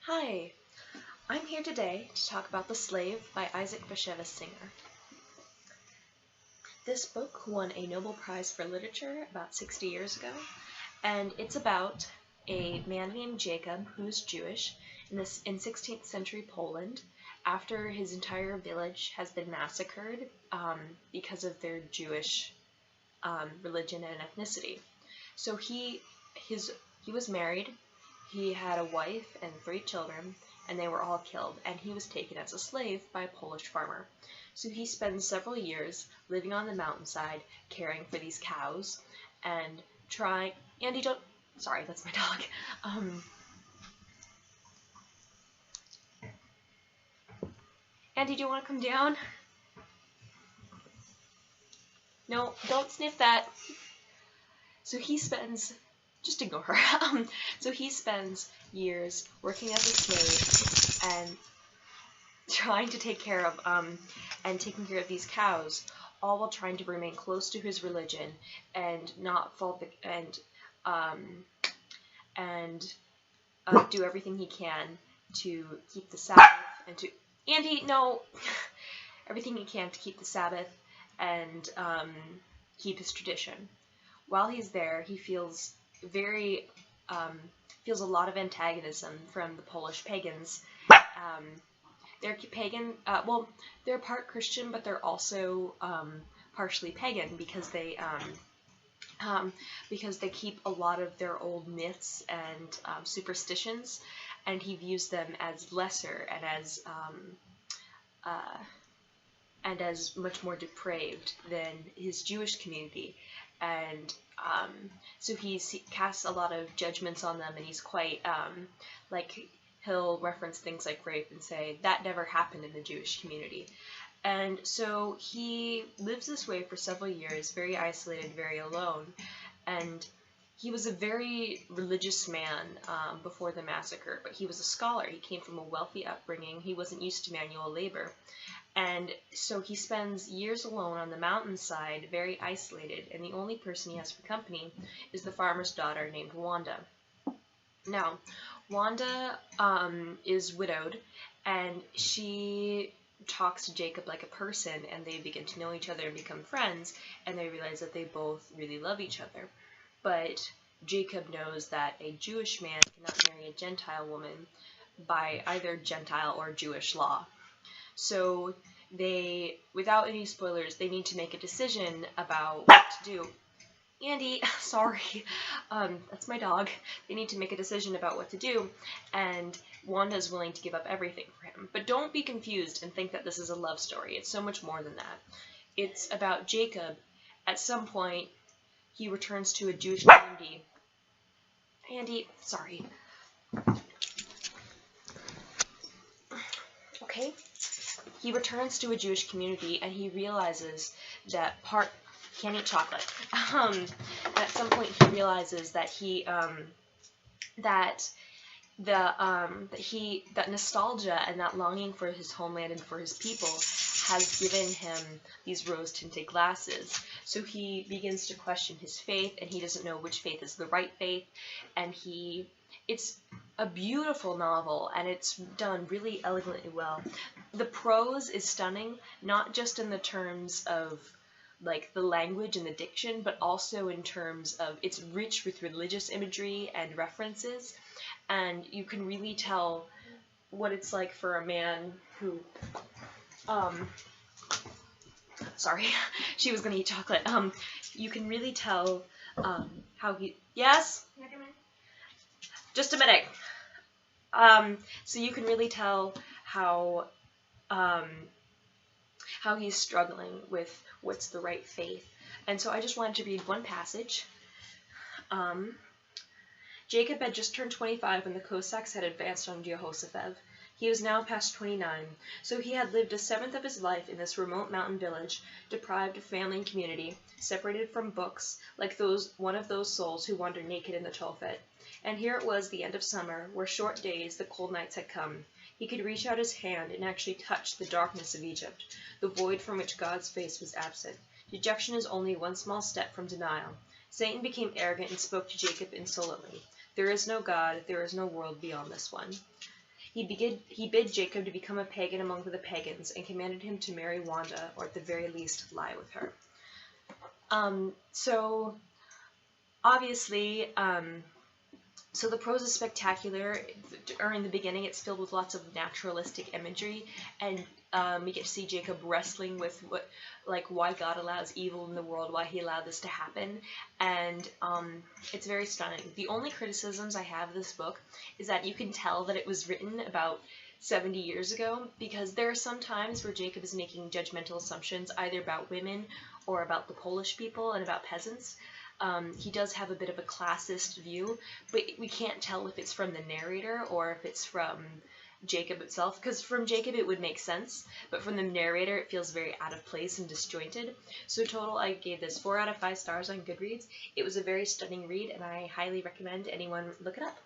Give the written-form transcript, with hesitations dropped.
Hi, I'm here today to talk about The Slave by Isaac Bashevis Singer. This book won a Nobel Prize for Literature about 60 years ago, and it's about a man named Jacob who's Jewish in 16th century Poland after his entire village has been massacred because of their Jewish religion and ethnicity. So he was married. He had a wife and 3 children, and they were all killed, and he was taken as a slave by a Polish farmer. So he spends several years living on the mountainside, caring for these cows, and trying... Andy, don't... Sorry, that's my dog. Andy, do you want to come down? No, don't sniff that. So he spends... Just ignore her. So he spends years working as a slave and trying to take care of taking care of these cows, all while trying to remain close to his religion and not fall do everything he can to keep the Sabbath and to Andy, no, everything he can to keep the Sabbath and keep his tradition. While he's there, he feels a lot of antagonism from the Polish pagans. They're pagan. They're part Christian, but they're also partially pagan because they keep a lot of their old myths and superstitions, and he views them as lesser and as much more depraved than his Jewish community. And so he casts a lot of judgments on them, and he's quite, he'll reference things like rape and say, that never happened in the Jewish community. And so he lives this way for several years, very isolated, very alone. And he was a very religious man before the massacre, but he was a scholar. He came from a wealthy upbringing. He wasn't used to manual labor. And so he spends years alone on the mountainside, very isolated, and the only person he has for company is the farmer's daughter named Wanda. Now, Wanda is widowed, and she talks to Jacob like a person, and they begin to know each other and become friends, and they realize that they both really love each other. But Jacob knows that a Jewish man cannot marry a Gentile woman by either Gentile or Jewish law. So they, without any spoilers, they need to make a decision about what to do. Andy, sorry, that's my dog. They need to make a decision about what to do, and Wanda's willing to give up everything for him. But don't be confused and think that this is a love story. It's so much more than that. It's about Jacob. At some point, he returns to a Jewish community. Andy, sorry. Okay? He returns to a Jewish community, and he realizes that can't eat chocolate. At some point, he realizes that that nostalgia and that longing for his homeland and for his people has given him these rose-tinted glasses. So he begins to question his faith, and he doesn't know which faith is the right faith. And it's a beautiful novel, and it's done really elegantly well. The prose is stunning, not just in the terms of like the language and the diction, but also in terms of it's rich with religious imagery and references, and you can really tell what it's like for a man who sorry, she was gonna eat chocolate. You can really tell how he... Yes? Just a minute. So you can really tell how he's struggling with what's the right faith. And so I just wanted to read one passage. Jacob had just turned 25 when the Cossacks had advanced on Jehoshaphat. He was now past 29, so he had lived a seventh of his life in this remote mountain village, deprived of family and community, separated from books, like one of those souls who wander naked in the Tophet. And here it was the end of summer, where short days, the cold nights had come. He could reach out his hand and actually touch the darkness of Egypt, the void from which God's face was absent. Dejection is only one small step from denial. Satan became arrogant and spoke to Jacob insolently. There is no God, there is no world beyond this one. He bid Jacob to become a pagan among the pagans and commanded him to marry Wanda, or at the very least lie with her. So obviously, so the prose is spectacular. In the beginning, it's filled with lots of naturalistic imagery, and we get to see Jacob wrestling with why God allows evil in the world, why he allowed this to happen, and it's very stunning. The only criticisms I have of this book is that you can tell that it was written about 70 years ago, because there are some times where Jacob is making judgmental assumptions either about women or about the Polish people and about peasants. He does have a bit of a classist view, but we can't tell if it's from the narrator or if it's from Jacob itself, because from Jacob it would make sense, but from the narrator it feels very out of place and disjointed. So total, I gave this 4 out of 5 stars on Goodreads. It was a very stunning read, and I highly recommend anyone look it up.